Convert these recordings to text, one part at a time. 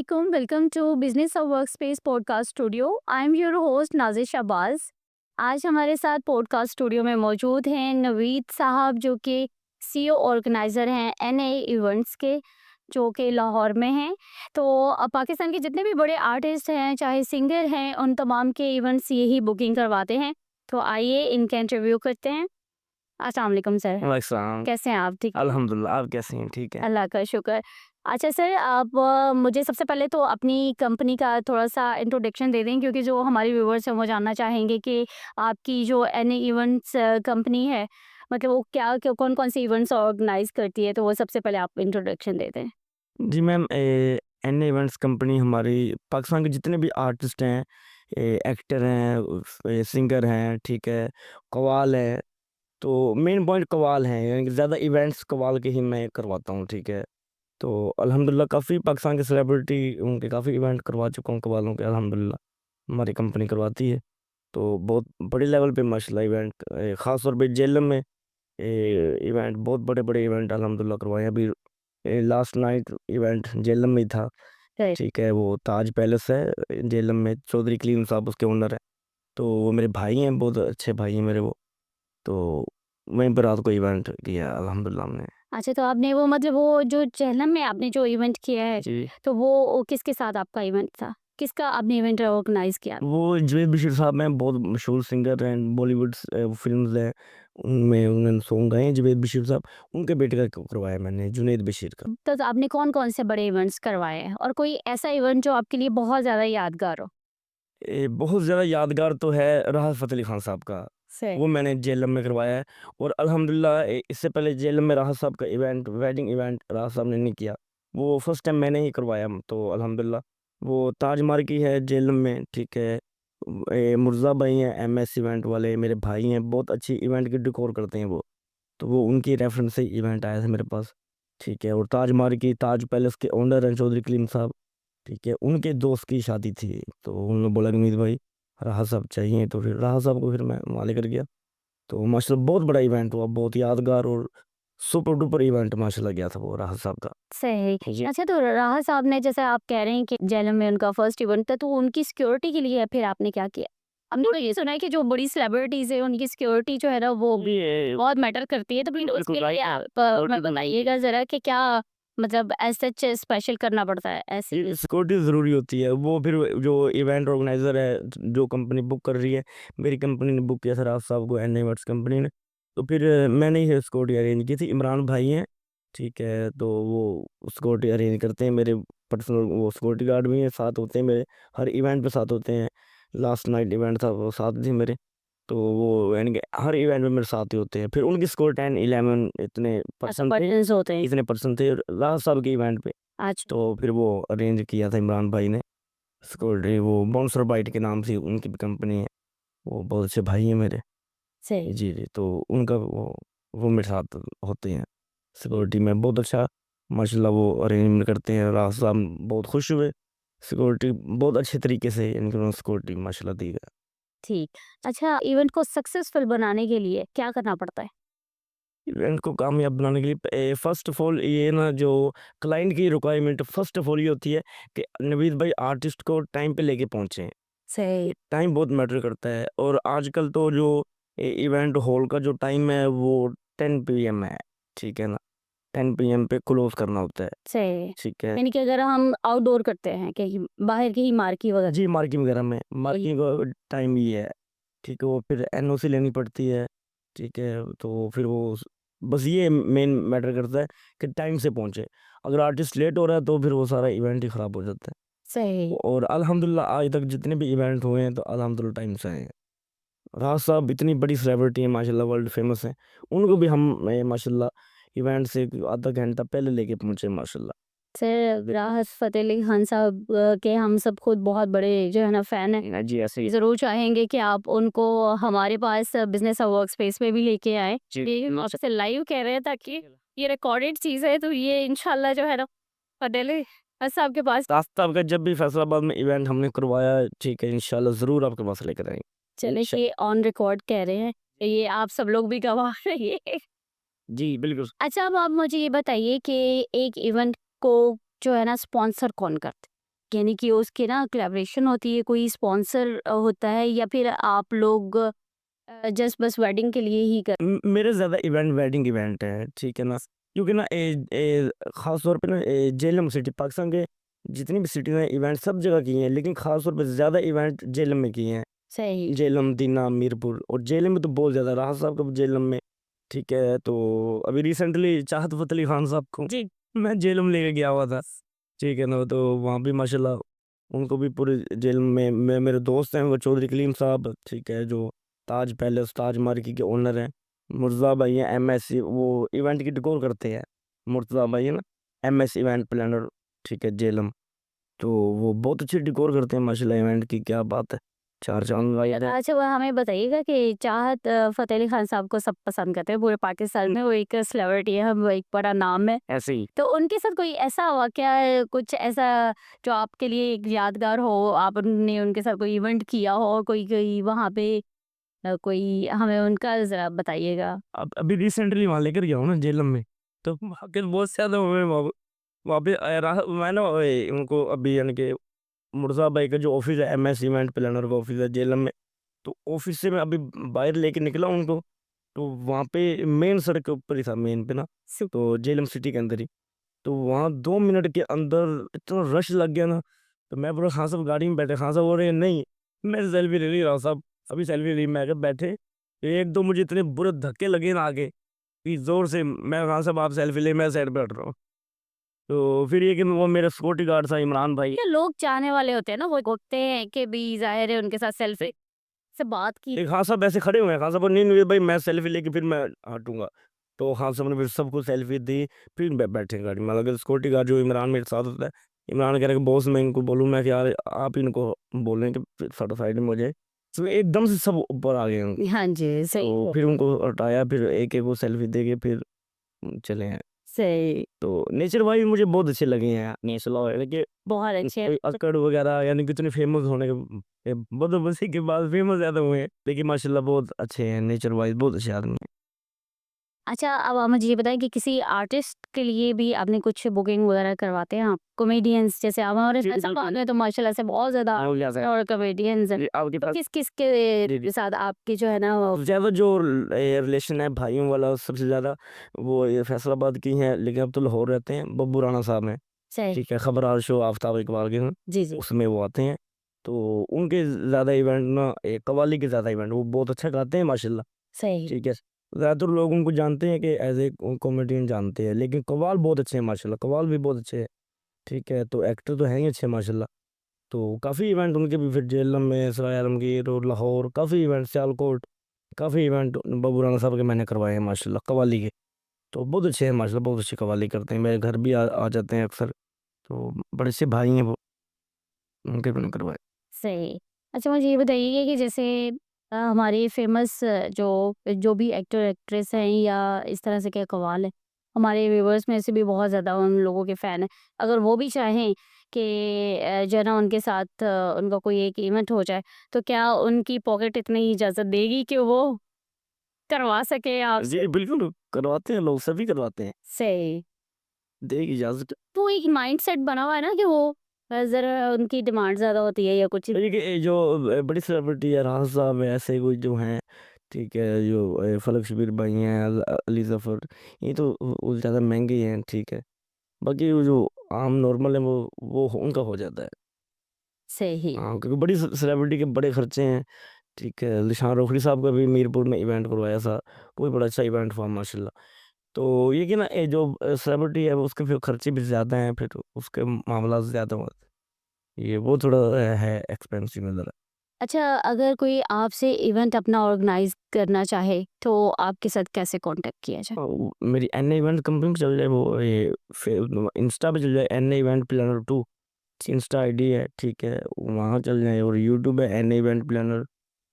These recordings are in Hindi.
Assalamualaikum. Welcome to Business of Workspace Podcast Studio. I am your host Nazish Shahbaz. आज हमारे साथ पॉडकास्ट स्टूडियो में मौजूद हैं नवीद साहब, जो कि सीईओ ऑर्गेनाइज़र हैं एनए इवेंट्स के, जो कि लाहौर में हैं. तो पाकिस्तान के जितने भी बड़े आर्टिस्ट हैं, चाहे सिंगर हैं, उन तमाम के इवेंट्स यही बुकिंग करवाते हैं. तो आइए इनका इंटरव्यू करते हैं. अस्सलाम वालेकुम सर, वालेकुम कैसे हैं आप? ठीक है, अल्हम्दुलिल्लाह। आप कैसी हैं? ठीक है। अल्लाह का शुक्र. अच्छा सर, आप मुझे सबसे पहले तो अपनी कंपनी का थोड़ा-सा इंट्रोडक्शन दे दें, क्योंकि जो हमारे व्यूअर्स हैं वो जानना चाहेंगे कि आपकी जो एनए इवेंट्स कंपनी है, मतलब वो क्या कौन-कौन से इवेंट्स ऑर्गेनाइज़ करती है, तो वो सबसे पहले आप इंट्रोडक्शन दे दें. जी मैम, एन इवेंट्स कंपनी हमारी पाकिस्तान के जितने भी आर्टिस्ट हैं, एक्टर हैं, सिंगर हैं, ठीक है, कव्वाल है। तो मेन पॉइंट कव्वाल हैं, यानी कि ज़्यादा इवेंट्स कव्वाल के ही मैं करवाता हूँ, ठीक है। तो अल्हम्दुलिल्लाह काफ़ी पाकिस्तान के सेलिब्रिटी उनके काफ़ी इवेंट करवा चुका हूँ कव्वालों के, अल्हम्दुलिल्लाह हमारी कंपनी करवाती है। तो बहुत बड़े लेवल पे माशाल्लाह इवेंट, ख़ास तौर पे जेलम में इवेंट, बहुत बड़े-बड़े इवेंट अल्हम्दुलिल्लाह करवाए हैं। अभी लास्ट नाइट इवेंट जेलम में ही था, राइट. ठीक है। वो ताज पैलेस है जेलम में, चौधरी कलीम साहब उसके ओनर हैं। तो वो मेरे भाई हैं, बहुत अच्छे भाई हैं मेरे वो। तो वहीं पर रात को इवेंट किया अल्हम्दुलिल्लाह हमने। अच्छा, तो आपने वो मतलब वो जो चेहलम में आपने जो इवेंट किया है, जी। तो वो किसके साथ आपका इवेंट था? किसका आपने इवेंट ऑर्गेनाइज़ किया? वो जुनैद बशीर साहब हैं, बहुत मशहूर सिंगर हैं, बॉलीवुड फ़िल्म्स हैं, उनमें उन्होंने सॉन्ग गाए हैं जुनैद बशीर साहब। उनके बेटे का करवाया मैंने, जुनैद बशीर का। तो आपने कौन-कौन से बड़े इवेंट्स करवाए हैं, और कोई ऐसा इवेंट जो आपके लिए बहुत ज़्यादा यादगार हो? बहुत ज़्यादा यादगार तो है राहत फ़तेह अली खान साहब का, सही. वो मैंने जेलम में करवाया है। और अल्हम्दुलिल्लाह इससे पहले जेलम में राहत साहब का इवेंट, वेडिंग इवेंट राहत साहब ने नहीं किया, वो फर्स्ट टाइम मैंने ही करवाया। तो अल्हम्दुलिल्लाह वो ताज मार्की है जेलम में, ठीक है। मुर्ज़ा भाई हैं एमएस इवेंट वाले, मेरे भाई हैं, बहुत अच्छी इवेंट की डेकोर करते हैं वो। तो वो उनकी रेफरेंस से इवेंट आया था मेरे पास, ठीक है। और ताज मार्की, ताज पैलेस के ओनर हैं चौधरी कलीम साहब, ठीक है। उनके दोस्त की शादी थी, तो उन्होंने बोला कि मीत भाई राहत साहब चाहिए, तो फिर राहत साहब को फिर मैं वहाँ लेकर गया। तो माशाल्लाह बहुत बड़ा इवेंट हुआ, बहुत यादगार और सुपर डुपर इवेंट माशाल्लाह गया था वो राहत साहब का। सही. जी। अच्छा, तो राहत साहब ने, जैसे आप कह रहे हैं कि जेलम में उनका फर्स्ट इवेंट था, तो उनकी सिक्योरिटी के लिए फिर आपने क्या किया? हमने तो ये सुना है कि जो बड़ी सेलिब्रिटीज़ है, उनकी सिक्योरिटी जो है ना, वो जी, बहुत मैटर करती है, तो फिर उसके बिल्कुल लिए राइट। आप बताइएगा ज़रा कि क्या मतलब एज़ सच स्पेशल करना पड़ता है ऐसे? सिक्योरिटी ज़रूरी होती है। वो फिर जो इवेंट ऑर्गेनाइज़र है, जो कंपनी बुक कर रही है, मेरी कंपनी ने बुक किया था राहत साहब को, एन इवेंट्स कंपनी ने। तो फिर मैंने ही सिक्योरिटी अरेंज की थी, इमरान भाई हैं, ठीक है। तो वो सिक्योरिटी अरेंज करते हैं, मेरे पर्सनल वो सिक्योरिटी गार्ड भी हैं, साथ होते हैं मेरे, हर इवेंट पे साथ होते हैं। लास्ट नाइट इवेंट था, वो साथ थे मेरे। तो वो यानी कि हर इवेंट में मेरे साथ ही होते हैं। फिर उनकी स्कोर 10, 11 इतने अच्छा, पर्सन थे, पर्सन्स होते हैं. इतने पर्सन थे राहत साहब के इवेंट पे। अच्छा. तो फिर वो अरेंज किया था इमरान भाई ने सिक्योरिटी, वो बाउंसर बाइट के नाम से उनकी भी कंपनी है। वो बहुत अच्छे भाई हैं मेरे। सही. जी, जी। तो उनका वो मेरे साथ होते हैं सिक्योरिटी में, बहुत अच्छा माशाल्लाह वो अरेंजमेंट करते हैं। राहत साहब बहुत खुश हुए, सिक्योरिटी बहुत अच्छे तरीके से, यानी कि उन्होंने सिक्योरिटी माशाल्लाह दी है। ठीक. अच्छा, इवेंट को सक्सेसफुल बनाने के लिए क्या करना पड़ता है? इवेंट को कामयाब बनाने के लिए फ़र्स्ट ऑफ ऑल ये ना, जो क्लाइंट की रिक्वायरमेंट फ़र्स्ट ऑफ ऑल ये होती है कि नवीद भाई आर्टिस्ट को टाइम पे लेके पहुँचे। सही. टाइम बहुत मैटर करता है। और आजकल तो जो इवेंट हॉल का जो टाइम है वो 10 पीएम है, ठीक है ना। 10 पीएम पे क्लोज करना होता है, सही. ठीक है। यानी कि अगर हम आउटडोर करते हैं, कहीं बाहर की ही मार्की वगैरह. जी, मार्किंग वगैरह में मार्किंग का टाइम ये है, ठीक है। वो फिर एनओसी लेनी पड़ती है, ठीक है। तो फिर वो बस ये मेन मैटर करता है कि टाइम से पहुंचे। अगर आर्टिस्ट लेट हो रहा है तो फिर वो सारा इवेंट ही ख़राब हो जाता है। सही. और अल्हम्दुलिल्लाह आज तक जितने भी इवेंट हुए हैं तो अल्हम्दुलिल्लाह टाइम से आए हैं। राज साहब इतनी बड़ी सेलिब्रिटी हैं माशाल्लाह, वर्ल्ड फेमस हैं। उनको भी हम माशाल्लाह इवेंट से आधा घंटा पहले लेके पहुँचे माशाल्लाह। सर, राहत फ़तेह अली खान साहब के हम सब खुद बहुत बड़े जो है ना फ़ैन हैं. जी, ऐसे ही। ज़रूर चाहेंगे कि आप उनको हमारे पास बिज़नेस वर्क स्पेस में भी लेके आएँ. जी, ये आपसे लाइव कह रहे हैं, ताकि ये रिकॉर्डेड चीज़ है, तो ये इंशाल्लाह जो है ना फ़तेह अली साहब के पास राज साहब का जब भी फैसलाबाद में इवेंट हमने करवाया है, ठीक है, इंशाल्लाह ज़रूर आपके पास लेकर आएँगे। चले इंशा कि ऑन रिकॉर्ड कह रहे हैं. ये आप सब लोग भी गवाह रहिए. जी, बिल्कुल। अच्छा, अब आप मुझे ये बताइए कि एक इवेंट को जो है ना स्पॉन्सर कौन करता है? यानी कि उसके ना कोलैबोरेशन होती है, कोई स्पॉन्सर होता है, या फिर आप लोग जस्ट बस वेडिंग के लिए ही कर? मेरे ज़्यादा इवेंट वेडिंग इवेंट है, ठीक है ना? क्योंकि ना ख़ास तौर पे ना झेलम सिटी पाकिस्तान के जितनी भी सिटी हैं इवेंट सब जगह किए हैं, लेकिन ख़ास तौर पे ज़्यादा इवेंट झेलम में किए हैं। सही। झेलम, दीना, मीरपुर और झेलम में तो बहुत ज़्यादा राहत साहब का झेलम में, ठीक है? तो अभी रिसेंटली चाहत फ़तेह अली खान साहब को जी। मैं झेलम लेके गया हुआ था, ठीक है ना? तो वहाँ भी माशाल्लाह उनको भी पूरे झेलम में मेरे दोस्त हैं वो चौधरी कलीम साहब, ठीक है? जो ताज पैलेस, ताज मार्की के ओनर हैं। मुर्तज़ा भाई हैं एमएस, वो इवेंट की डेकोर करते हैं। मुर्तज़ा भाई है ना, एमएस इवेंट प्लानर, ठीक है? झेलम। तो वो बहुत अच्छी डेकोर करते हैं माशाल्लाह, इवेंट की क्या बात है। चार चाँद लगाए जाते हैं। अच्छा, वो हमें बताइएगा कि चाहत फ़तेह अली खान साहब को सब पसंद करते हैं पूरे पाकिस्तान में, वो एक सेलिब्रिटी है, वो एक बड़ा नाम है। ऐसे ही तो उनके साथ कोई ऐसा वाक़या है, कुछ ऐसा जो आपके लिए एक यादगार हो, आपने उनके साथ कोई इवेंट किया हो, कोई कोई वहाँ पे कोई हमें उनका ज़रा बताइएगा? अब अभी रिसेंटली वहाँ लेकर गया हूँ ना झेलम में, तो वहाँ के बहुत से ज़्यादा हुए वहाँ पे मैं ना उनको अभी यानी कि मुर्ज़ा भाई का जो ऑफ़िस है एमएस इवेंट प्लानर का ऑफ़िस है झेलम में, तो ऑफ़िस से मैं अभी बाहर लेके निकला उनको, तो वहाँ पे मेन सड़क के ऊपर ही था, मेन पे ना, तो झेलम सिटी के अंदर ही। तो वहाँ 2 मिनट के अंदर इतना रश लग गया ना, तो मैं बोला खान साहब गाड़ी में बैठे, खान साहब बोल रहे हैं नहीं, मैं सेल्फी ले रहा हूँ साहब, अभी सेल्फी ली। मैं कहा बैठे, 1-2 मुझे इतने बुरे धक्के लगे ना आगे, कि ज़ोर से मैं खान साहब आप सेल्फी ले, मैं साइड पे हट रहा हूँ। तो फिर ये कि वो मेरा सिक्योरिटी गार्ड था इमरान भाई, क्या लोग चाहने वाले होते हैं ना, वो होते हैं कि भी ज़ाहिर है उनके साथ सेल्फी से बात की। एक खान साहब ऐसे खड़े हुए हैं, खान साहब बोले नहीं, नहीं भाई मैं सेल्फी लेके फिर मैं हटूँगा। तो खान साहब ने फिर सबको सेल्फी दी, फिर बैठे गाड़ी में। मतलब सिक्योरिटी गार्ड जो इमरान मेरे साथ होता है, इमरान कह रहा है कि बॉस मैं इनको बोलूँ, मैं कि यार आप इनको बोलें कि थोड़ा साइड में हो जाए। तो एकदम से सब ऊपर आ गए हैं। हाँ जी, सही तो फिर उनको हटाया, फिर एक-एक को सेल्फी दे के फिर चले हैं। सही। तो नेचर वाइज़ मुझे बहुत अच्छे लगे हैं नेचर वगैरह के। बहुत अच्छे। कोई अक्कड़ वगैरह यानी कि इतने फेमस होने के बदोबसी के बाद फेमस ज़्यादा हुए हैं। लेकिन माशाल्लाह बहुत अच्छे हैं, नेचर वाइज़ बहुत अच्छे आदमी हैं। अच्छा, अब आप मुझे ये बताएँ कि किसी आर्टिस्ट के लिए भी आपने कुछ बुकिंग वगैरह करवाते हैं आप? कॉमेडियंस जैसे हमारे जी, ऐसा बिल्कुल। बात है तो माशाल्लाह से बहुत ज़्यादा हो गया सर। और कॉमेडियंस हैं। जी, आपके तो पास किस-किस जी, जी। के साथ आपकी जो है ना वो? ज़्यादा जो रिलेशन है भाइयों वाला सबसे ज़्यादा वो ये फैसलाबाद की हैं, लेकिन अब तो लाहौर रहते हैं, बब्बू राणा साहब हैं। सही। ठीक है, खबरदार शो आफ्ताब इकबाल के हैं, जी, जी। उसमें वो आते हैं। तो उनके ज़्यादा इवेंट ना कव्वाली के ज़्यादा इवेंट, वो बहुत अच्छा गाते हैं माशाल्लाह। सही। ठीक है। ज़्यादातर लोग उनको जानते हैं कि एज़ ए कॉमेडियन जानते हैं, लेकिन कव्वाल बहुत अच्छे हैं माशाल्लाह, कव्वाल भी बहुत अच्छे हैं। ठीक है, तो एक्टर तो हैं ही अच्छे माशाल्लाह। तो काफ़ी इवेंट उनके भी फिर जेलम में, सराय आलमगीर और लाहौर काफ़ी इवेंट, सियालकोट काफ़ी इवेंट बब्बू राणा साहब के मैंने करवाए हैं माशाल्लाह कव्वाली के। तो बहुत अच्छे हैं माशाल्लाह, बहुत अच्छी कव्वाली करते हैं। मेरे घर भी आ जाते हैं अक्सर, तो बड़े अच्छे भाई हैं वो, उनके मैंने करवाए। सही। अच्छा, मुझे ये बताइए कि जैसे हमारे फेमस जो जो भी एक्टर एक्ट्रेस हैं या इस तरह से क्या कव्वाल है, हमारे व्यूअर्स में से भी बहुत ज़्यादा उन लोगों के फ़ैन हैं। अगर वो भी चाहें कि जो है ना उनके साथ उनका कोई एक इवेंट हो जाए, तो क्या उनकी पॉकेट इतनी इजाज़त देगी कि वो करवा सकें आपसे? जी, बिल्कुल करवाते हैं लोग, सभी करवाते हैं। सही। देगी इजाज़त। तो एक माइंडसेट बना हुआ है ना कि वो ज़रा उनकी डिमांड ज़्यादा होती है या कुछ। तो ये कि ये जो बड़ी सेलिब्रिटी है राहत साहब है, ऐसे कोई जो हैं, ठीक है, जो फलक शबीर भाई हैं, अली ज़फ़र, ये तो वो ज़्यादा महँगे हैं, ठीक है। बाकी वो जो आम नॉर्मल है वो उनका हो जाता है। सही। हाँ, क्योंकि बड़ी सेलिब्रिटी के बड़े खर्चे हैं, ठीक है। निशान रोखड़ी साहब का भी मीरपुर में इवेंट करवाया था, वो भी बड़ा अच्छा इवेंट हुआ माशाल्लाह। तो ये कि ना ये जो सेलिब्रिटी है वो उसके फिर खर्चे भी ज़्यादा हैं, फिर उसके मामला ज़्यादा होते हैं। ये वो थोड़ा है एक्सपेंसिव है ज़रा। अच्छा, अगर कोई आपसे इवेंट अपना ऑर्गेनाइज़ करना चाहे, तो आपके साथ कैसे कॉन्टैक्ट किया जाए? मेरी एनए इवेंट कंपनी पे चल जाए, वो ये इंस्टा पे चल जाए, NA event planner 2 Insta ID है, ठीक है, वहाँ चल जाए। और यूट्यूब है NA event planner,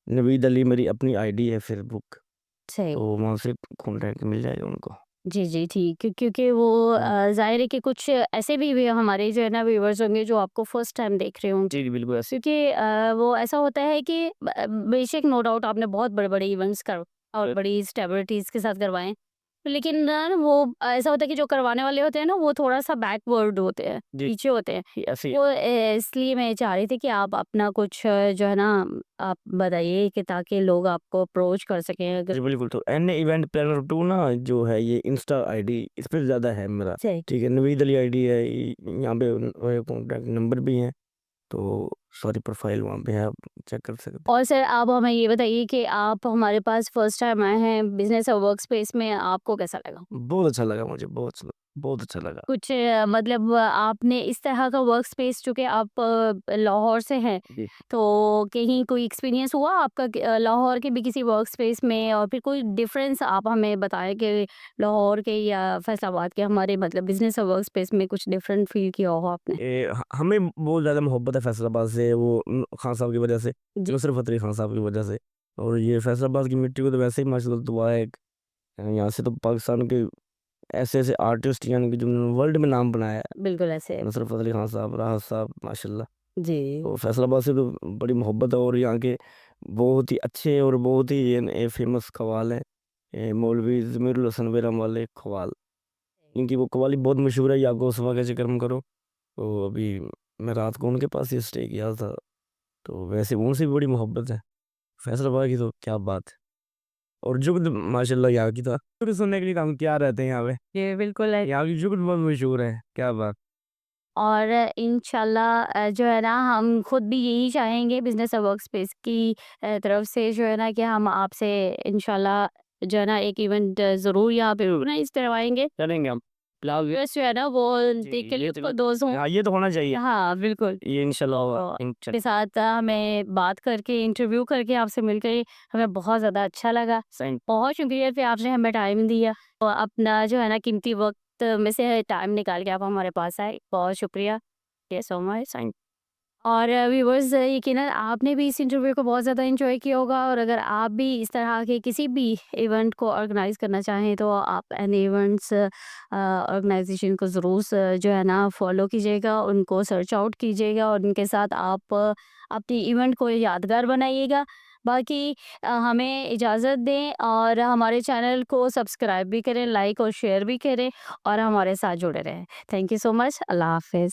Navid Ali मेरी अपनी आईडी है फेसबुक, सही। तो वहाँ से कॉन्टैक्ट मिल जाएगा उनको। जी, जी, ठीक। क्योंकि वो हम्म, ज़ाहिर है कि कुछ ऐसे भी हमारे जो है ना व्यूअर्स होंगे जो आपको फर्स्ट टाइम देख रहे होंगे। जी जी, बिल्कुल ऐसे। क्योंकि वो ऐसा होता है कि बेशक नो डाउट आपने बहुत बड़े-बड़े इवेंट्स और बड़ी सेलिब्रिटीज़ के साथ करवाएँ। लेकिन ना वो ऐसा होता है कि जो करवाने वाले होते हैं ना वो थोड़ा-सा बैकवर्ड होते हैं, जी, पीछे होते हैं। ऐसे ही तो इसलिए मैं चाह रही थी कि आप अपना कुछ जो है ना आप बताइए कि ताकि लोग आपको अप्रोच कर सकें अगर जी, बिल्कुल। तो एन इवेंट प्लानर 2 ना जो है ये इंस्टा आईडी इस पे ज़्यादा है मेरा, सही। ठीक है? नवीद अली आईडी है, यहाँ पे कॉन्टैक्ट नंबर भी है, तो सारी प्रोफाइल वहाँ पे है, आप चेक कर सकते हैं। और सर आप हमें ये बताइए कि आप हमारे पास फर्स्ट टाइम आए हैं बिज़नेस और वर्क स्पेस में, आपको कैसा लगा? बहुत अच्छा लगा मुझे, बहुत अच्छा लगा। कुछ मतलब आपने इस तरह का वर्क स्पेस चूँकि आप लाहौर से हैं, जी। तो कहीं कोई एक्सपीरियंस हुआ आपका लाहौर के भी किसी वर्क स्पेस में और फिर कोई डिफरेंस आप हमें बताएँ कि लाहौर के या फैसलाबाद के हमारे मतलब बिज़नेस और वर्क स्पेस में कुछ डिफरेंट फ़ील किया हो आपने? हमें बहुत ज़्यादा मोहब्बत है फैसलाबाद से, वो खान साहब की वजह से, जी, नुसरत फ़तेह अली खान साहब की वजह से। और ये फैसलाबाद की मिट्टी को तो वैसे ही माशाल्लाह दुआ है, यहाँ से तो पाकिस्तान के ऐसे-ऐसे आर्टिस्ट यानी कि जिन्होंने वर्ल्ड में नाम बनाया है, बिल्कुल ऐसे। नुसरत फ़तेह अली खान साहब, राहत साहब माशाल्लाह। जी, तो फैसलाबाद से तो बड़ी मोहब्बत है और यहाँ के बहुत ही अच्छे और बहुत ही फेमस ख़वाल हैं। मौलवी ज़मीरुल हसन वेरम वाले ख़वाल, इनकी वो कव्वाली बहुत मशहूर है, या गौसवा का ज़िक्र करो। तो अभी मैं रात को उनके पास ही स्टे किया था, तो वैसे उनसे भी बड़ी मोहब्बत है। फैसलाबाद की तो क्या बात है। और जुगद माशाल्लाह यहाँ की तो जुगद सुनने के लिए तो हम क्या रहते हैं यहाँ पे। जी, बिल्कुल है। यहाँ की जुगद बहुत मशहूर है, क्या बात। और इंशाल्लाह जो है ना हम खुद भी यही चाहेंगे बिज़नेस और वर्क स्पेस की तरफ से जो है ना कि हम आपसे इंशाल्लाह जो है ना एक इवेंट ज़रूर यहाँ पे ऑर्गेनाइज़ करवाएँगे। चलेंगे हम। फिलहाल व्यूअर्स जो है ना वो जी, देख के ये लुत्फ़ तो अंदोज़ हों। हाँ, ये तो होना चाहिए। हाँ, बिल्कुल। ये इंशाल्लाह होगा। तो आपके साथ हमें बात करके, इंटरव्यू करके, आपसे मिलके हमें बहुत ज़्यादा अच्छा लगा। सेम। बहुत शुक्रिया कि आपने हमें टाइम दिया और अपना जो है ना कीमती वक़्त में से टाइम निकाल के आप हमारे पास आए। बहुत शुक्रिया। Thank you so much. Thank और व्यूअर्स यकीनन आपने भी इस इंटरव्यू को बहुत ज़्यादा एंजॉय किया होगा और अगर आप भी इस तरह के किसी भी इवेंट को ऑर्गेनाइज करना चाहें तो आप एन इवेंट्स ऑर्गेनाइजेशन को ज़रूर जो है ना फॉलो कीजिएगा, उनको सर्च आउट कीजिएगा और उनके साथ आप अपनी इवेंट को यादगार बनाइएगा। बाकी हमें इजाज़त दें और हमारे चैनल को सब्सक्राइब भी करें, लाइक और शेयर भी करें और हमारे साथ जुड़े रहें। Thank you so much. अल्लाह हाफ़िज़।